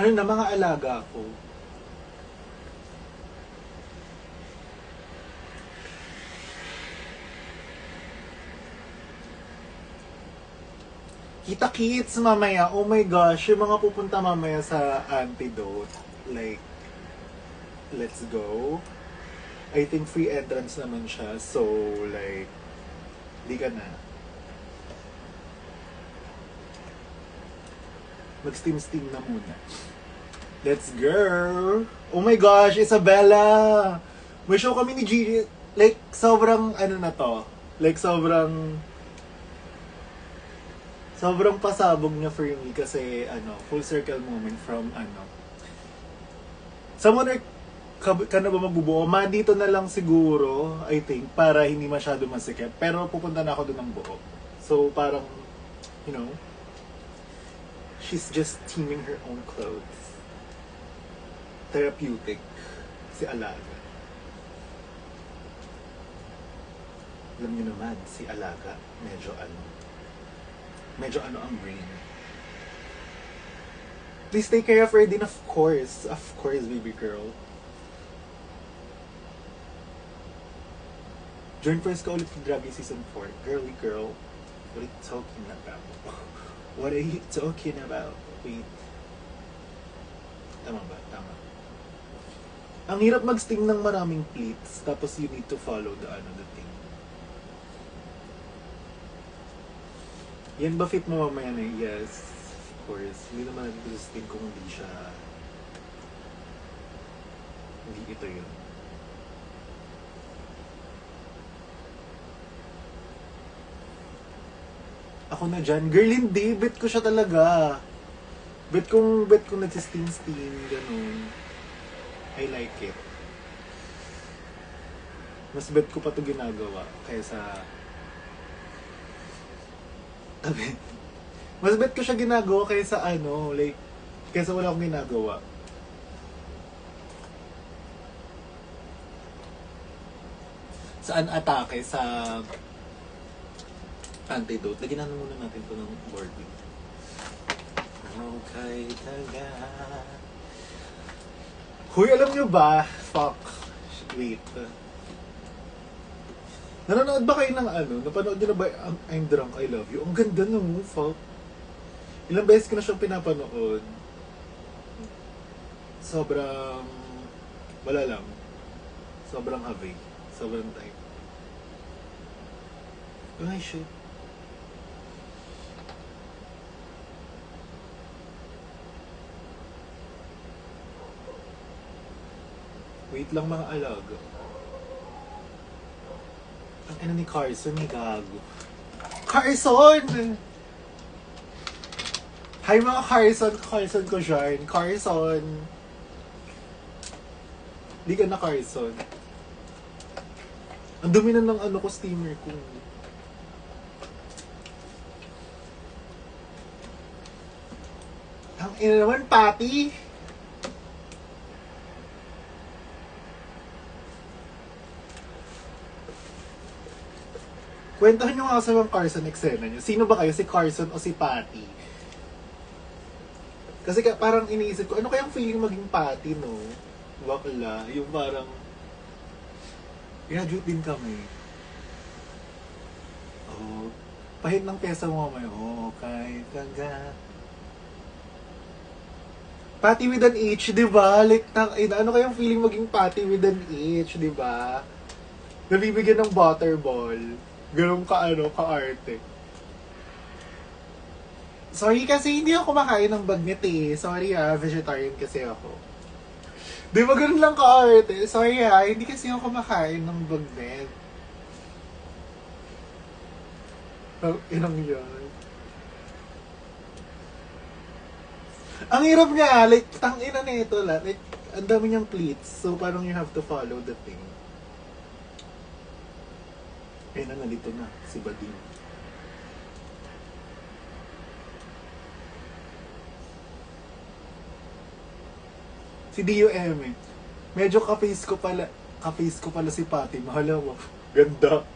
Ano na, mga alaga ko. Kita-kits mamaya. Oh my gosh, yung mga pupunta mamaya sa Antidote. Like, let's go. I think free entrance naman siya. So, like, di ka na. Mag-steam-steam na muna. Let's go! Oh my gosh, Isabella! May show kami ni Gigi. Like, sobrang ano na to. Like, sobrang pasabog niya for me kasi ano, full circle moment from ano. Someone ka na ba magbubuo? Dito na lang siguro, I think, para hindi masyado masikip. Pero pupunta na ako doon ng buo. So, parang, you know, she's just teaming her own clothes. Therapeutic. Si Alaga. Alam niyo naman, si Alaga, medyo ano ang brain. Please take care of her din, of course. Of course, baby girl. Join first ka ulit for Draggy Season 4. Girly girl, what are you talking about? What are you talking about? Wait. Tama ba? Tama. Ang hirap mag-sting ng maraming pleats, tapos you need to follow the thing. Yan ba fit mo mamaya na? Yes, of course. Hindi naman natin sting kung hindi siya... Hindi ito yun. Ako na dyan. Girl, hindi. Bet ko siya talaga. Bet kong nagsisting-sting, ganun. I like it. Mas bet ko pa ito ginagawa kaysa... Mas bet ko siya ginagawa kaysa ano, like, kaysa wala akong ginagawa. Saan atake? Sa Antidote. Lagyan na muna natin ito ng boarding. Okay, taga. Huy, alam nyo ba? Fuck. Wait. Nanonood ba kayo ng ano? Napanood nyo na ba I'm Drunk, I Love You? Ang ganda no, fuck. Ilang beses ko na siyang pinapanood. Sobrang... Wala lang. Sobrang heavy. Sobrang type. Ay, shit. Wait lang mga alaga. Ang ina ni Carson, ni gago. Carson! Hi mga Carson! Carson ko dyan. Carson! Di ka na Carson. Ang dumi na ng ano ko, steamer ko. Ang ina naman, Papi! Kwentahan nyo nga sa mga Carson eksena nyo. Sino ba kayo? Si Carson o si Patty? Kasi parang iniisip ko, ano kayang feeling maging Patty, no? Bakla. Yung parang... Graduate din kami. Oh, pahit ng pyesa mo mamaya. Oh, okay. Taga. Patty with an H, di ba? Like, ano kayang feeling maging Patty with an H, di ba? Nabibigyan ng butterball. Ganun ka-arte. Sorry kasi hindi ako kumakain ng bagnet eh. Sorry vegetarian kasi ako. Di ba ganun lang ka-arte? Sorry hindi kasi ako kumakain ng bagnet. Inang yan. Ang hirap nga, like, tangina na ito lang. Like, ang dami niyang pleats. So, parang you have to follow the thing. Eh na, nalito na. Si Bading. Si DUM eh. Medyo ka-face ko pala si Patty. Mahala mo. Ganda.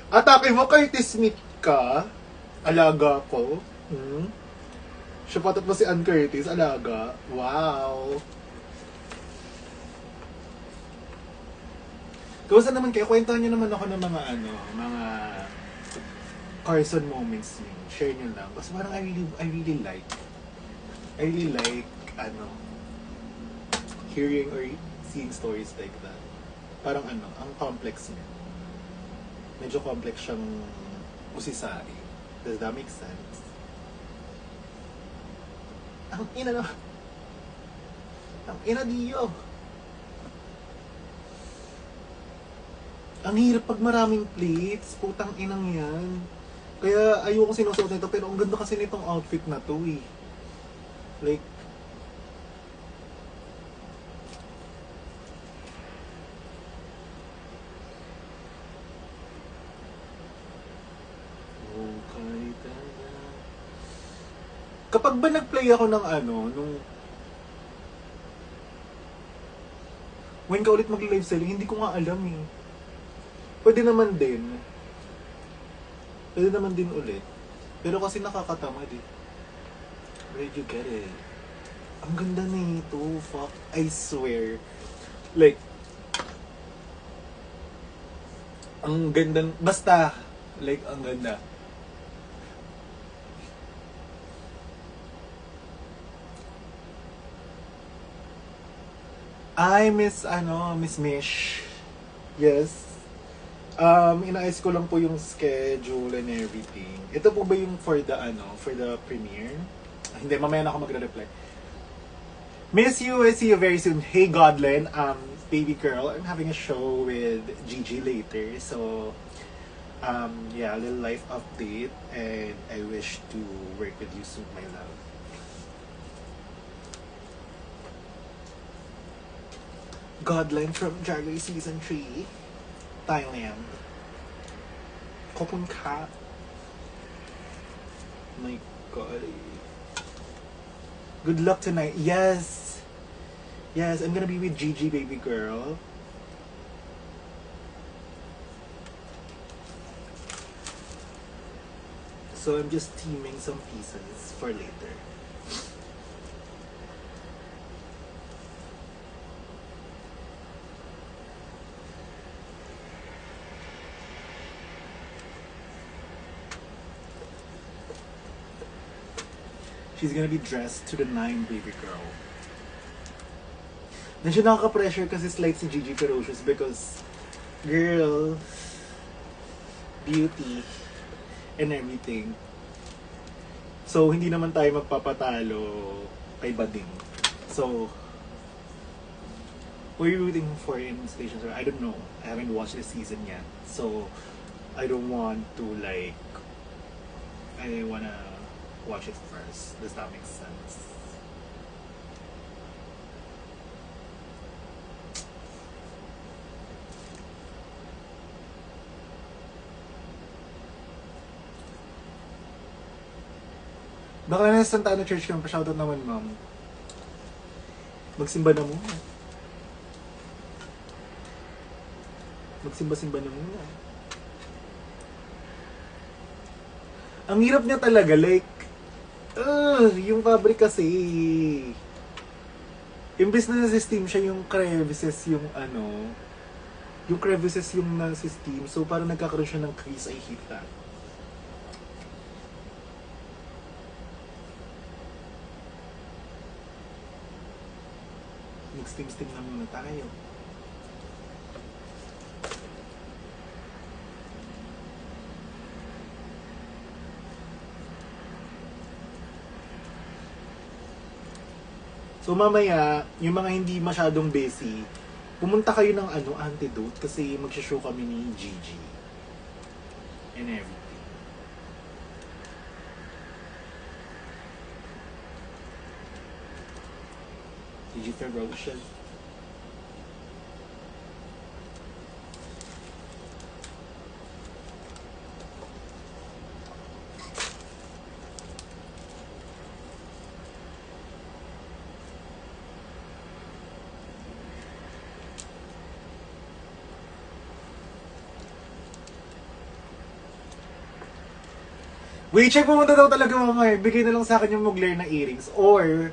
Atake mo, Curtis Smith ka. Alaga ko. Siya mo si Ann Curtis, alaga. Wow. Kamusta naman kayo? Kwentuhan niyo naman ako ng mga Carson moments niyo. Share niyo lang. Kasi parang I really like, hearing or seeing stories like that. Parang ang complex niya. Medyo complex siyang usisari. Does that make sense? Ang ina diyo. Ang hirap pag maraming plates, putang inang yan. Kaya ayoko sinusuot nito, pero ang ganda kasi nitong outfit na to eh. Like, kapag ba nag-play ako ng when ka ulit mag-live selling, hindi ko nga alam eh. Pwede naman din ulit. Pero kasi nakakatamad eh. Where did you get it? Ang ganda nito, fuck, I swear. Like, ang ganda, basta, like, ang ganda. Miss Mish. Yes. Inaayos ko lang po yung schedule and everything. Ito po ba yung for the premiere? Hindi, mamaya na ako magre-reply. Miss you, I see you very soon. Hey Godlin, baby girl, I'm having a show with Gigi later. So, yeah, a little life update. And I wish to work with you soon, my love. Godline from Drag Race Season 3, Thailand. Kopun ka. My God. Good luck tonight. Yes. Yes, I'm gonna be with Gigi, baby girl. So I'm just teaming some pieces for later. She's gonna be dressed to the nine, baby girl. Medyo nakaka-pressure kasi slight si Gigi Ferocious because, girl, beauty, and everything. So, hindi naman tayo magpapatalo kay Bading. So, who are you rooting for in Stations? I don't know. I haven't watched the season yet. So, I don't want to I wanna watch it first. Does that make sense? Baka na sa Santa Ana Church ka, pa-shoutout naman, ma'am. Magsimba na muna. Magsimba-simba na muna. Ang hirap niya talaga, like, yung fabric kasi, imbes na nasa-steam siya, yung crevices yung yung crevices yung nasa-steam, so parang nagkakaroon siya ng crease. I hate that. Mag-steam na muna tayo. So mamaya, yung mga hindi masyadong busy, pumunta kayo ng Antidote kasi magsha-show kami ni Gigi. And everything. Gigi Ferocious. Wait, check pumunta daw talaga mamaya. Bigay na lang sa akin yung Mugler na earrings. Or,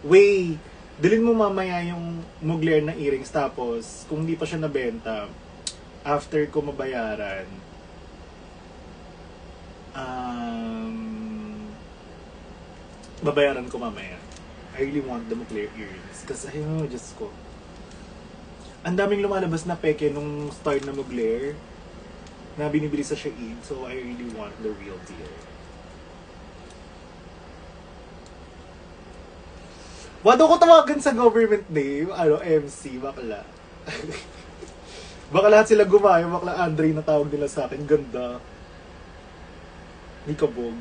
wait, dalhin mo mamaya yung Mugler na earrings. Tapos, kung hindi pa siya nabenta, after ko mabayaran, babayaran ko mamaya. I really want the Mugler earrings. Kasi, ayun, Diyos ko. Ang daming lumalabas na peke nung start na Mugler na binibili sa Shein. So, I really want the real deal. Wado ko tawagan sa government name, MC, bakla. Baka lahat sila gumayo, bakla Andre na tawag nila sa akin. Ganda. Ni kabog.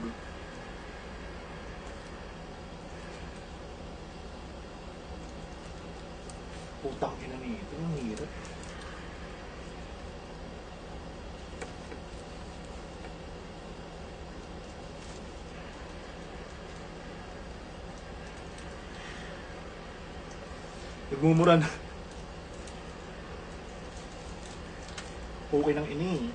Putang ina nito, ang hirap. Nagmumura na. Okay ng ini.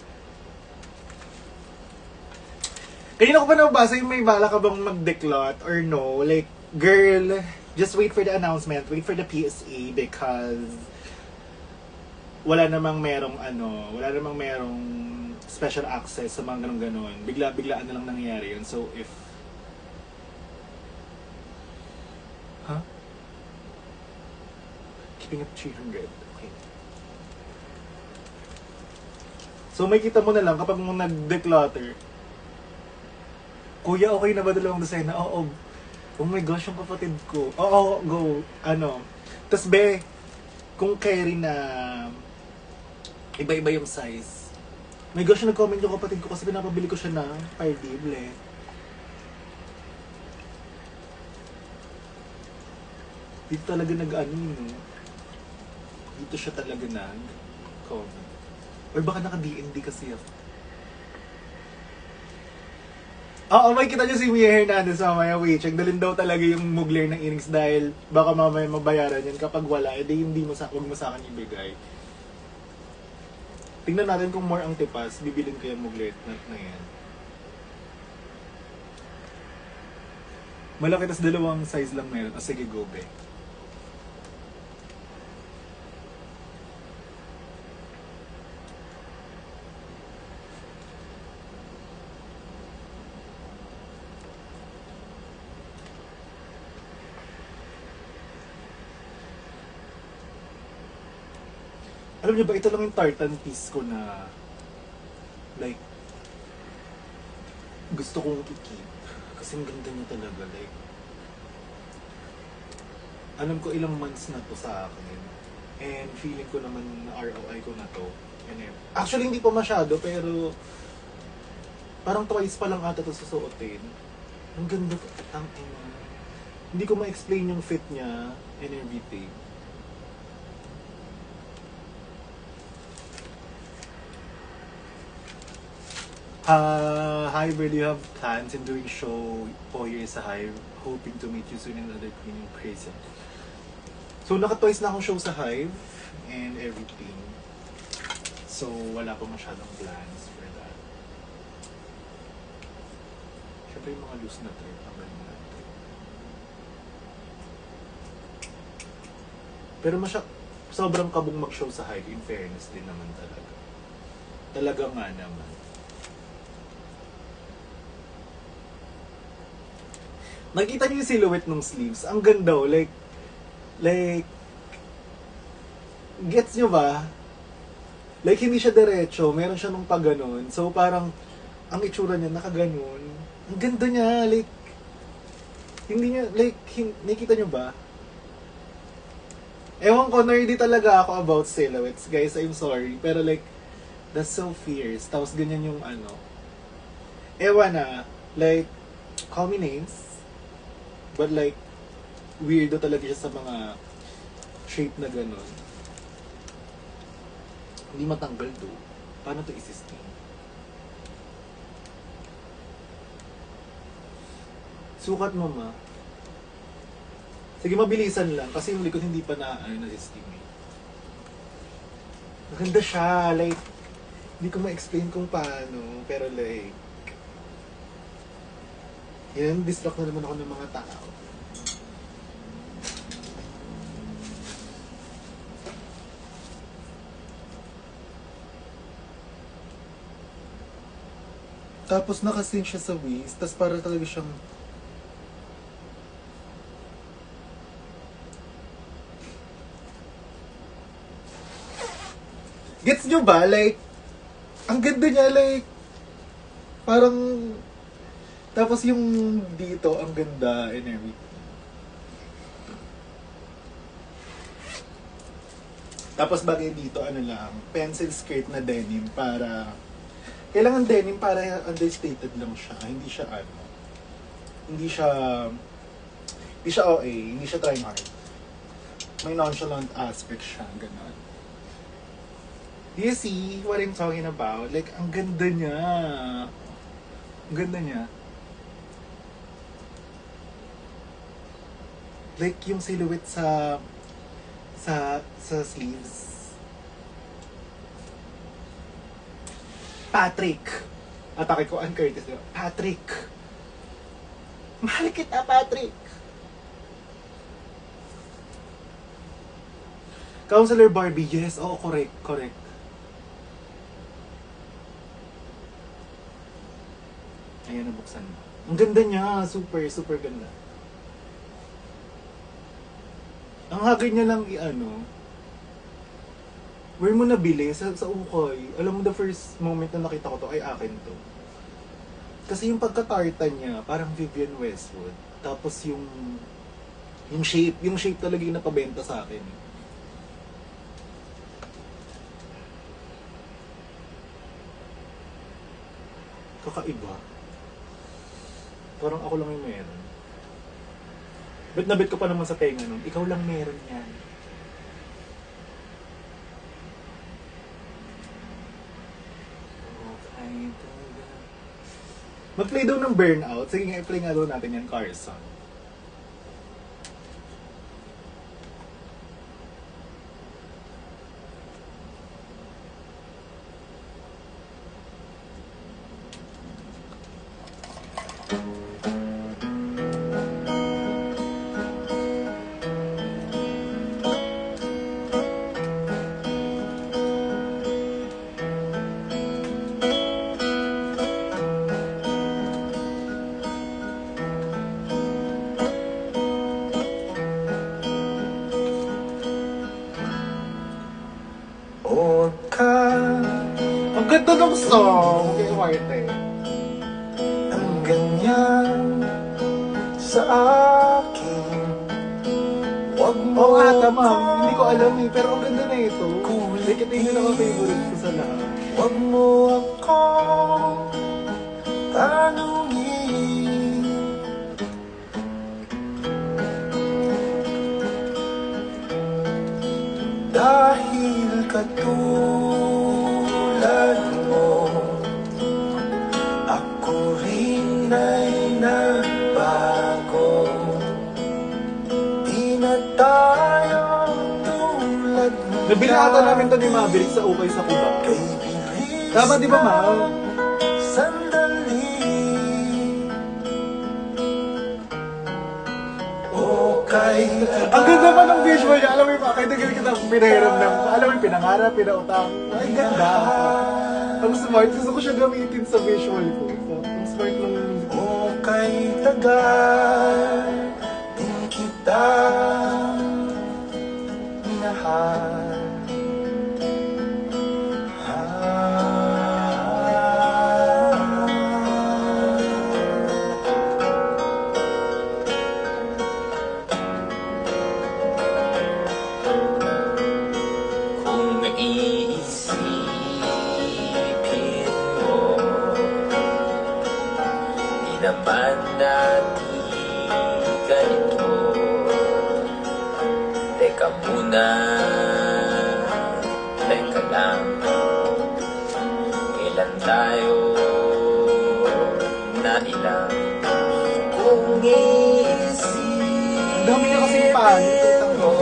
Kanina ko pa nabasa yung may bala ka bang mag-declot or no? Like, girl, just wait for the announcement. Wait for the PSA because wala namang merong special access sa mga ganun. Bigla-biglaan na lang nangyayari yun. So, if... Huh? Keeping up 300. Okay. So, may kita mo na lang kapag mo nag-declutter. Kuya, okay na ba dalawang design na? Oo. Oh my gosh, yung kapatid ko. Oo, go. Tas be, kung carry na iba-iba yung size. My gosh, nag-comment yung kapatid ko kasi pinapabili ko siya ng Pardible. Dito talaga dito siya talaga nag-comment. Or baka naka-DND kasi ako. Oo, may kita niyo si Mia Hernandez mamaya. Wait, check. Dalhin daw talaga yung Mugler ng earrings dahil baka mamaya mabayaran yan. Kapag wala, edi hindi mo wag mo sa akin ibigay. Tingnan natin kung more ang tipas, bibilin ko yung Mugler na yan. Malaki, tas dalawang size lang meron. Sige, go, be. Alam niyo ba, ito lang yung tartan piece ko na like gusto kong i-keep. Kasi ang ganda niya talaga. Like, alam ko ilang months na to sa akin. And feeling ko naman na ROI ko na to. And actually, hindi pa masyado, pero parang twice pa lang ata to susuotin. Ang ganda to. Hindi ko ma-explain yung fit niya and everything. Hive, do you have plans in doing show po here sa Hive? Hoping to meet you soon in another cleaning crazy. So, naka-twice na akong show sa Hive and everything. So, wala pa masyadong plans for that. Siyempre yung mga loose na trip, ang galing natin. Pero sobrang kabong mag-show sa Hive, in fairness din naman talaga. Talaga nga naman. Nakita niyo yung silhouette ng sleeves. Ang ganda, like, gets niyo ba? Like, hindi siya diretso. Meron siya nung pag-ganon. So, parang, ang itsura niya, nakaganon. Ang ganda niya, like, hindi niya, like, nakita niyo ba? Ewan ko, nerdy talaga ako about silhouettes, guys. I'm sorry. Pero, like, that's so fierce. Tapos, ganyan yung ewan na, like, call me names. But like, weirdo talaga siya sa mga shape na gano'n. Hindi matanggal to. Paano to i-sustain? Sukat mo, ma. Sige, mabilisan lang. Kasi yung likod hindi pa na-sustain eh. Maganda siya. Like, hindi ko ma-explain kung paano. Pero like, Yan, distract na naman ako ng mga tao. Tapos nakasin siya sa waist, tapos para talaga siyang gets nyo ba? Like, ang ganda niya, like, parang, tapos yung dito, ang ganda and everything. Tapos bagay dito, ano lang, pencil skirt na denim para, kailangan denim para understated lang siya. Hindi siya ano, hindi siya OA, hindi siya trying hard. May nonchalant aspect siya, gano'n. Do you see what I'm talking about? Like, ang ganda niya. Ang ganda niya. Like, yung silhouette sa sleeves. Patrick. Atake ko, Ann Curtis. Patrick. Mahal kita, Patrick. Counselor Barbie, yes. Oo, correct. Ayan, nabuksan mo. Ang ganda niya. Super ganda. Ang hagay niya lang i-ano. Where mo nabili? Sa ukay. Alam mo, the first moment na nakita ko to, ay akin to. Kasi yung pagka-tartan niya, parang Vivienne Westwood. Tapos yung shape talaga yung napabenta sa akin. Kakaiba. Parang ako lang yung meron. Bet na bet ko pa naman sa tenga nun. Ikaw lang meron yan. Okay, talaga. Mag-play daw ng Burnout. Sige nga, i-play nga daw natin yan, Carson. Ang ganda ng song kay Marte. Ang ganyan sa akin. Wag mo Oo ata ma'am, hindi ko alam eh, pero ang ganda na ito. Like ito yung pinaka-favorite ko sa lahat. Wag mo ako tanungin. Dahil katulad mo, ako rin ay nagbago. Di na tayo tulad mo. Nabili ata namin to ni Maverick sa ukay sa Cuba. Tama di ba ma'am? Sandali. Okay. Ang ganda pa ng visual niya. Alam mo yung kahit nagal kita pinahiram ng, alam mo yung pinangarap, pinautang. Ay ganda. Ang smart. Gusto ko siya gamitin sa visual ko. So, ang smart lang yung music. Okay, tagal din kita minahal. Kung iisipin mo, di naman dati ganito. Teka muna, teka lang. Kailan tayo nailang? Kung Ang dami niya kasing paano. iisipin mo,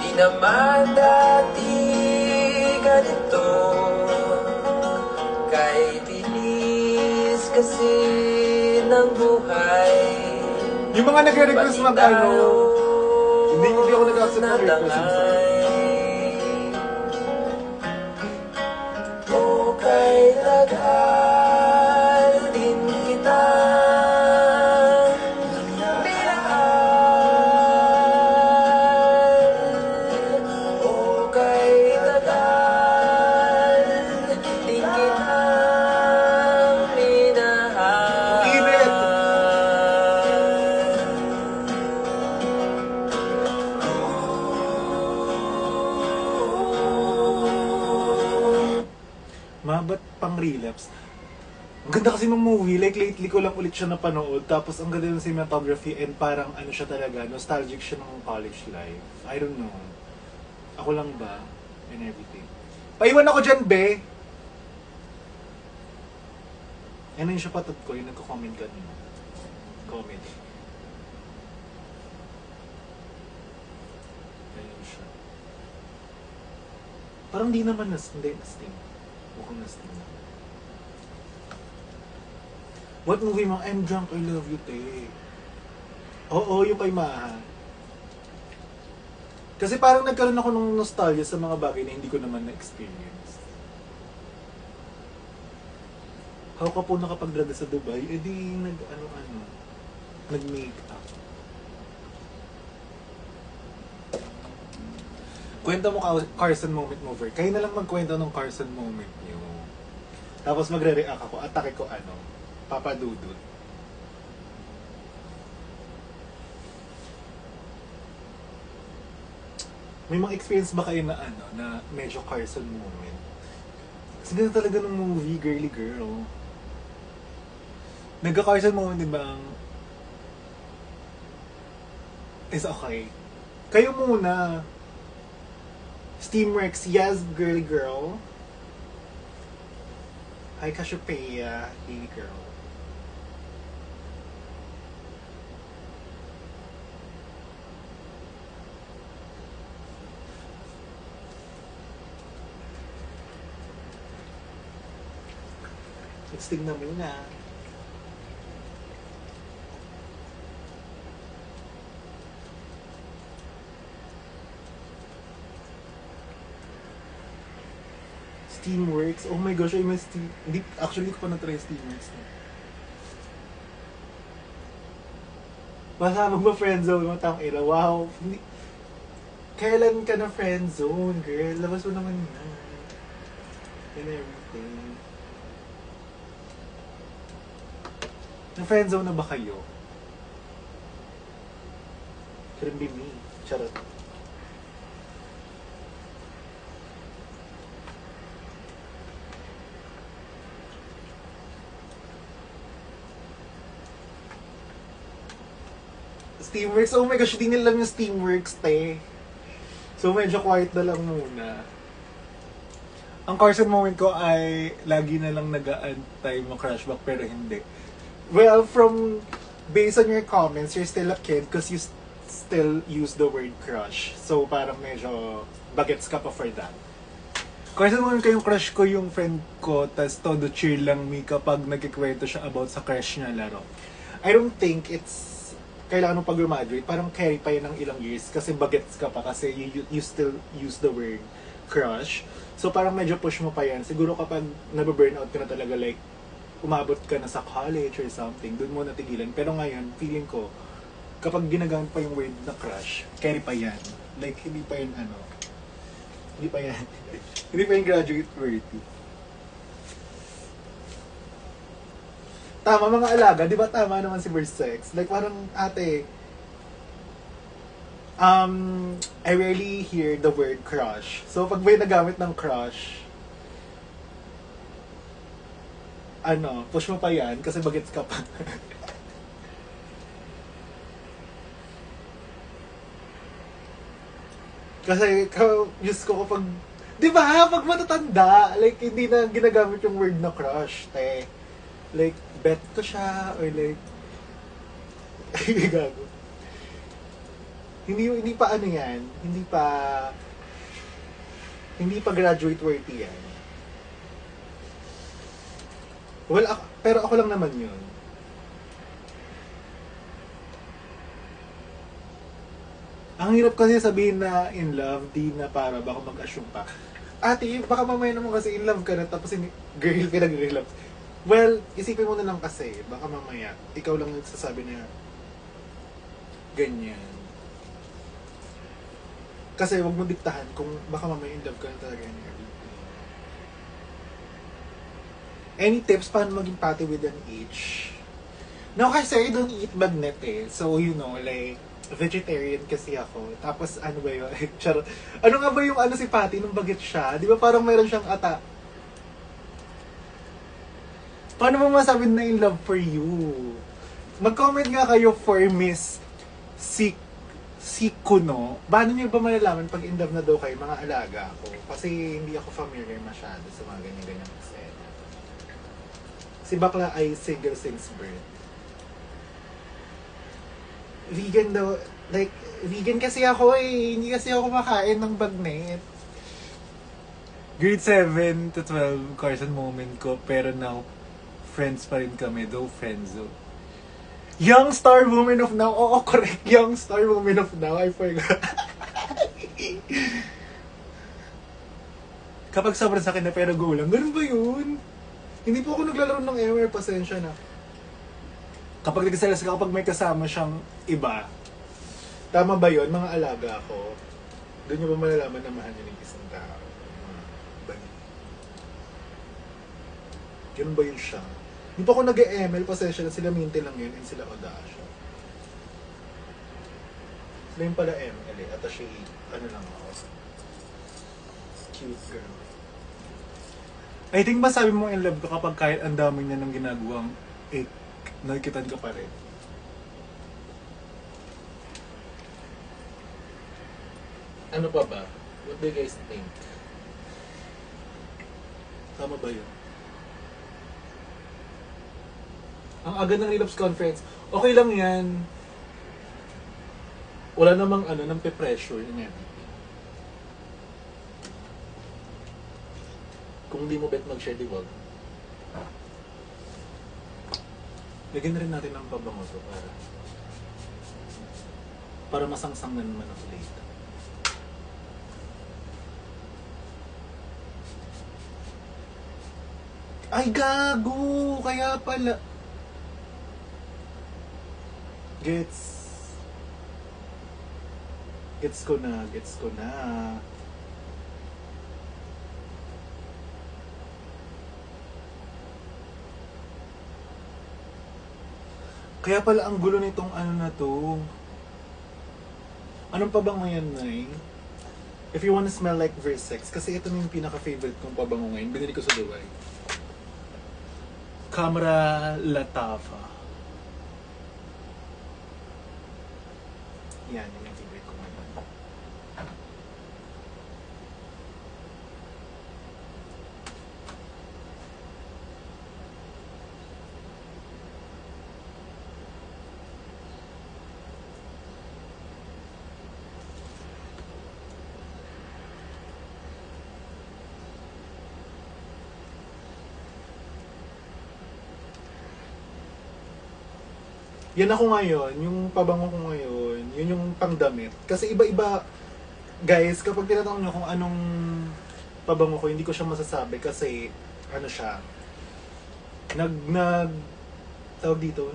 di naman dati ganito. Kay bilis kasi ng buhay. Yung mga nagre-request mag ano, hindi ako nag-accept ng request. I'm sorry. O kay tagal din kita minahal. O kay tagal din kita minahal. Init! Ba't pang relapse? Ang ganda kasi ng movie, like lately ko lang ulit siya napanood, tapos ang ganda ng cinematography and parang ano siya talaga, nostalgic siya ng college life. I don't know. Ako lang ba? And everything. Paiwan ako dyan, be! Ano yung siya patad ko, yung nagko-comment kanina. Comedy. Ayun siya. Parang di naman hindi, nasting. Mukhang nasting na. What movie mo? I'm drunk, I love you, te. Oo, yung kay Maha. Kasi parang nagkaroon ako ng nostalgia sa mga bagay na hindi ko naman na-experience. How ka po nakapagdraga sa Dubai? Eh di nag-make up. Kwento mo Carson moment mo, Ver. Kayo na lang magkwento ng Carson moment niyo. Tapos magre-react ako. Atake ko Papa Dudut. May mga experience ba kayo na na medyo Carson moment? Kasi ganda talaga ng movie, Girly Girl. Nagka-Carson moment din ba ang... Is okay. Kayo muna. Steamworks, yes, Girly Girl. Hi, Cassiopeia, Girly Girl. Let's tignan muna. Steamworks. Oh my gosh, I miss Hindi, actually, ko pa na-try Steamworks. Basta magpa-friendzone mo, tang ina. Wow. Hindi. Kailan ka na friendzone, girl? Labas mo naman na. And everything. Na-friendzone na ba kayo? Couldn't be me. Charot. Steamworks. Oh my gosh, hindi nila lang yung Steamworks, te. So, medyo quiet na lang muna. Ang Carson moment ko ay lagi na lang nag-aantay mo crushback pero hindi. Well, based on your comments, you're still a kid because you still use the word crush. So, parang medyo bagets ka pa for that. Carson moment ko yung crush ko, yung friend ko, tas todo chill lang me kapag nagkikwento siya about sa crush niya laro. I don't think it's kailangan mo pag-graduate, parang carry pa yun ng ilang years kasi bagets ka pa kasi you still use the word crush. So parang medyo push mo pa yan. Siguro kapag nababurnout ka na talaga, like umabot ka na sa college or something, dun mo natigilan. Pero ngayon, feeling ko, kapag ginagamit pa yung word na crush, carry pa yan. Like hindi pa yun hindi pa yan. Hindi pa yung graduate worthy. Tama mga alaga, di ba tama naman si Versex? Like parang ate, I rarely hear the word crush. So pag may nagamit ng crush, push mo pa yan kasi bagets ka pa. Kasi use ko kapag, di ba, pag matatanda, like hindi na ginagamit yung word na crush, te. Like, bet ko siya, or like, gago. Hindi pa yan, hindi pa graduate worthy yan. Well, pero ako lang naman yun. Ang hirap kasi sabihin na in love, di na para baka mag-assume pa. Ate, baka mamaya naman kasi in love ka na tapos girl ka nag-relapse. Well, isipin mo na lang kasi, baka mamaya, ikaw lang nagsasabi na ganyan. Kasi wag mo diktahan kung baka mamaya in love ka na talaga niya. Any tips paano maging pati with an age? No, kasi I don't eat bagnet eh. So, you know, like, vegetarian kasi ako. Tapos, ano ba yun? Charot. Ano nga ba yung ano si Patty nung bagit siya? Di ba parang meron siyang ata? Paano mo masabi na in love for you? Mag-comment nga kayo for Miss si Kuno. Paano niyo ba malalaman pag in love na daw kayo, mga alaga ako? Kasi hindi ako familiar masyado sa mga ganyan-ganyan kasi. Si Bakla ay single since birth. Vegan daw, like, vegan kasi ako eh. Hindi kasi ako makain ng bagnet. Grade 7 to 12, Carson moment ko. Pero now, friends pa rin kami, though friends though. Young Star Woman of Now. Oo, correct. Young Star Woman of Now. I forgot. Kapag sobrang sakit na pero go lang. Ganun ba yun? Hindi po ako naglalaro ng MR. Pasensya na. Kapag nagsasalas ka, kapag may kasama siyang iba, tama ba yun? Mga alaga ako, doon nyo ba malalaman na mahal nyo ng isang tao? Bani. Ganun ba yun siya? Hindi pa ako nag-ML, pasensya na sila Minty lang yun and sila Odasha. Sila yung pala ML eh. At siya, ano lang ako. Cute girl. I think masabi mo in love ka kapag kahit ang dami niya ng ginagawang nakikitan ka pa rin. Ano pa ba? What do you guys think? Tama ba yun? Ang aga ng relapse conference, okay lang yan. Wala namang nang pe-pressure and everything. Kung di mo bet mag-share, di wag. Lagyan na rin natin ng pabango to para masangsang na naman ako later. Ay, gago! Kaya pala. Gets ko na. Kaya pala ang gulo nitong ano na to. Anong pabango yan, Nay? If you wanna smell like Versex, kasi ito na yung pinaka-favorite kong pabango ngayon. Binili ko sa Dubai. Camera Latafa. Yan, yung favorite ko ngayon. Yan ako ngayon, yung pabango ko ngayon, yun yung pangdamit. Kasi iba-iba, guys, kapag tinatanong nyo kung anong pabango ko, hindi ko siya masasabi kasi, ano siya, tawag dito,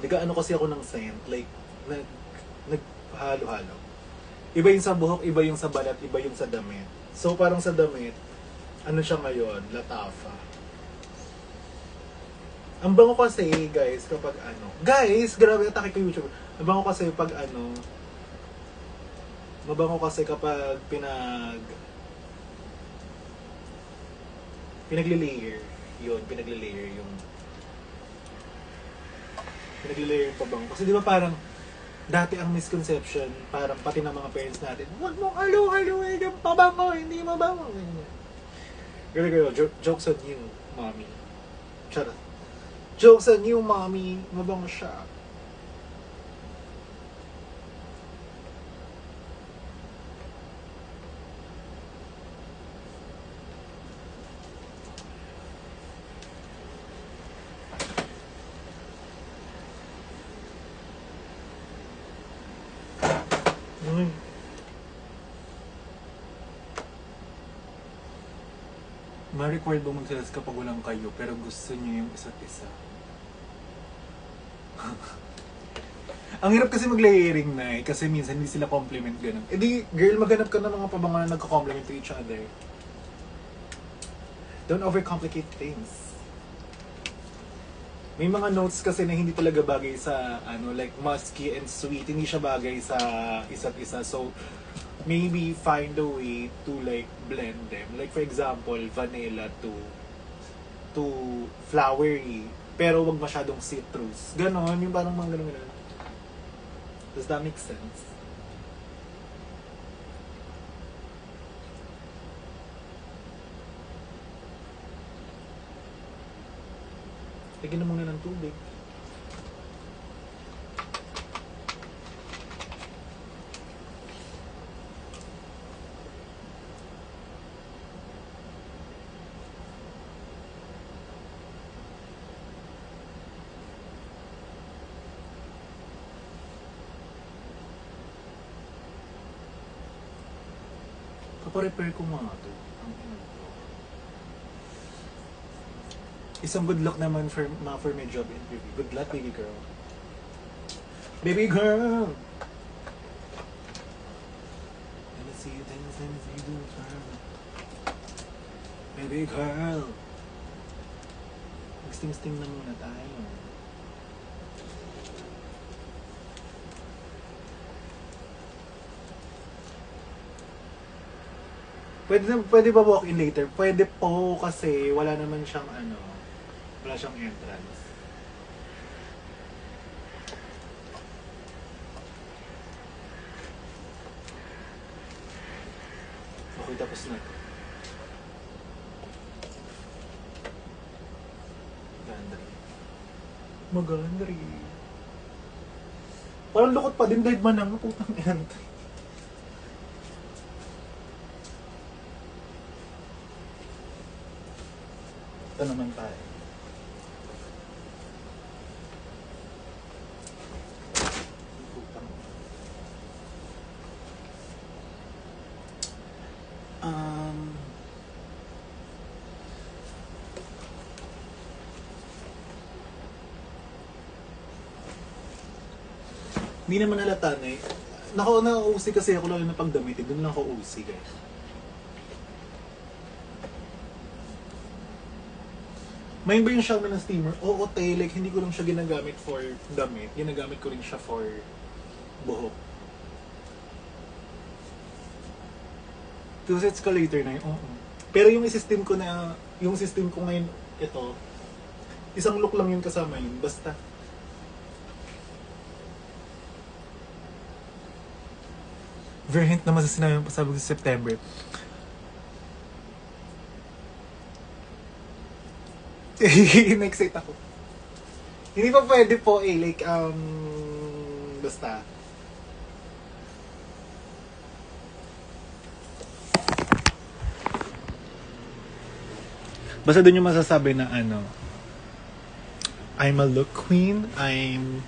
nag-ano kasi ako ng scent, like, naghalo-halo. Iba yung sa buhok, iba yung sa balat, iba yung sa damit. So, parang sa damit, ano siya ngayon, Latafa. Ang bango kasi, guys, kapag guys, grabe atake ko YouTube. Ang bango kasi pag mabango kasi kapag pinagle-layer yung pabango. Kasi di ba parang dati ang misconception, parang pati ng mga parents natin, huwag mong halo-haloin yung pabango, hindi mabango. Gano'n, jokes on you, mommy. Charot. Jokes on you, mommy. Mabango siya. ma-required ba magselos kapag walang kayo pero gusto niyo yung isa't isa? Ang hirap kasi mag-layering na kasi minsan hindi sila compliment ganun. Eh di, girl, maghanap ka ng mga pabango na nagka-compliment to each other. Don't overcomplicate things. May mga notes kasi na hindi talaga bagay sa, like musky and sweet. Hindi siya bagay sa isa't isa. So, maybe find a way to like blend them. Like for example, vanilla to flowery. Pero wag masyadong citrus. Ganon, yung parang mga ganon. Does that make sense? Lagyan na muna ng tubig. Kaparepair ko mga ito. Isang good luck naman for my job interview. Good luck, baby girl. Baby girl! Let me see you dance, let me see you do it, girl. Baby girl! Mag-sting-sting na muna tayo. Pwede ba walk-in later? Pwede po kasi wala naman siyang wala siyang entrance. Okay, tapos na to. Ganda rin. Maganda rin. Parang lukot pa din dahil manang putang entrance. Ito naman tayo. Hindi naman halata na eh. Na-OC kasi ako lalo na pagdamit. Doon lang ako OC guys. May ba yung Xiaomi ng steamer? Oo, like hindi ko lang siya ginagamit for damit. Ginagamit ko rin siya for buhok. 2 sets ka later na yun. Oo. Pero yung system ko ngayon, ito, isang look lang yun kasama yun. Basta. Very hint naman sa sinabi yung pasabog sa September. Na-excite ako. Hindi pa pwede po like, basta. Basta dun yung masasabi na I'm a look queen, I'm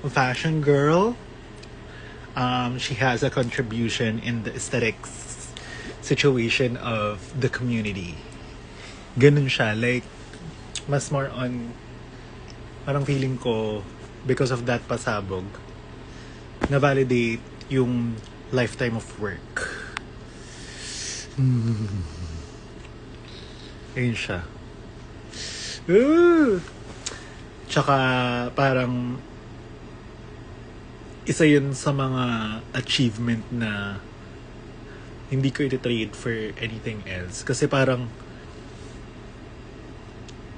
a fashion girl, she has a contribution in the aesthetics situation of the community. Ganun siya, like, mas more on, parang feeling ko, because of that pasabog, na-validate yung lifetime of work. Ayun siya. Tsaka, parang, isa yun sa mga achievement na hindi ko iti-trade for anything else. Kasi parang,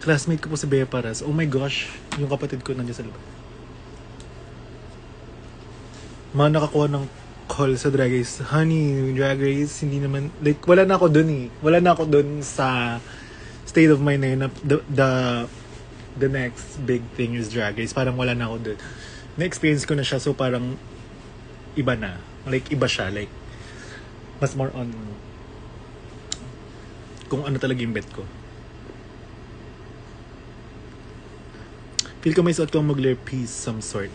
classmate ko po si Bea Paras. Oh my gosh, yung kapatid ko nandiyan sa labas. Mga nakakuha ng call sa Drag Race. Honey, Drag Race, hindi naman, like, wala na ako dun eh. Wala na ako dun sa state of mind na yun. The next big thing is Drag Race. Parang wala na ako dun. Na-experience ko na siya, so parang iba na. Like, iba siya. Like, mas more on kung ano talaga yung bet ko. Feel ko may suot kong mag-layer piece some sort.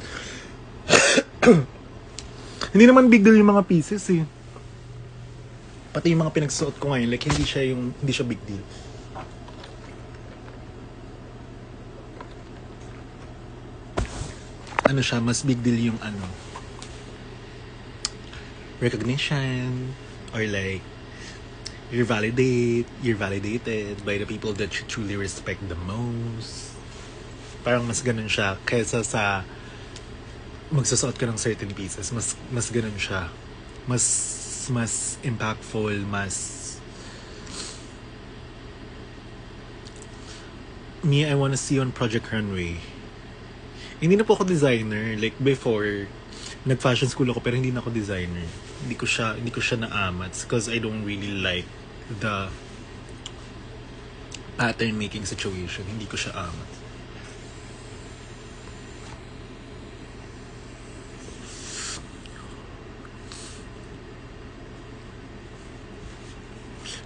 Hindi naman big deal yung mga pieces eh. Pati yung mga pinagsuot ko ngayon, like hindi siya big deal. ano siya, mas big deal yung ano, recognition, or like, you're validated by the people that you truly respect the most. Parang mas ganun siya kaysa sa magsusuot ka ng certain pieces. Mas ganun siya. Mas impactful, me, I wanna see on Project Runway. Hindi na po ako designer. Like before, nag-fashion school ako pero hindi na ako designer. Hindi ko siya na-amats because I don't really like the pattern making situation. Hindi ko siya amats.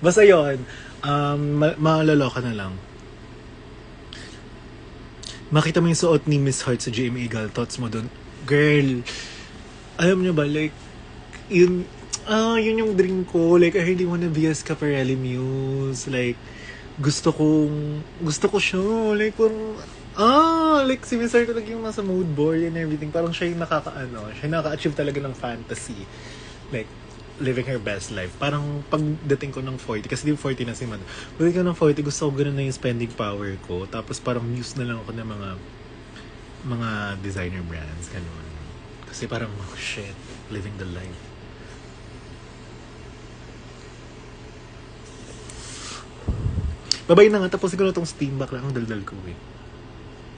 Basta yun, maalala ka na lang. Makita mo yung suot ni Miss Heart sa GMA Gal, thoughts mo dun, girl, alam niyo ba, like, yun yung dream ko. Like, I really wanna be a Scaparelli Muse. Like, gusto ko siya. Like, parang, like, si Miss Heart talaga yung nasa mood board and everything. Parang siya yung siya nakaka-achieve talaga ng fantasy. Like, living her best life. Parang pagdating ko ng 40, kasi di 40 na si Mad. Pagdating ko ng 40, gusto ko ganun na yung spending power ko. Tapos parang muse na lang ako ng mga designer brands, ganun. Kasi parang, oh shit, living the life. Babay na nga, tapos ko na itong steam back lang ang daldal ko eh.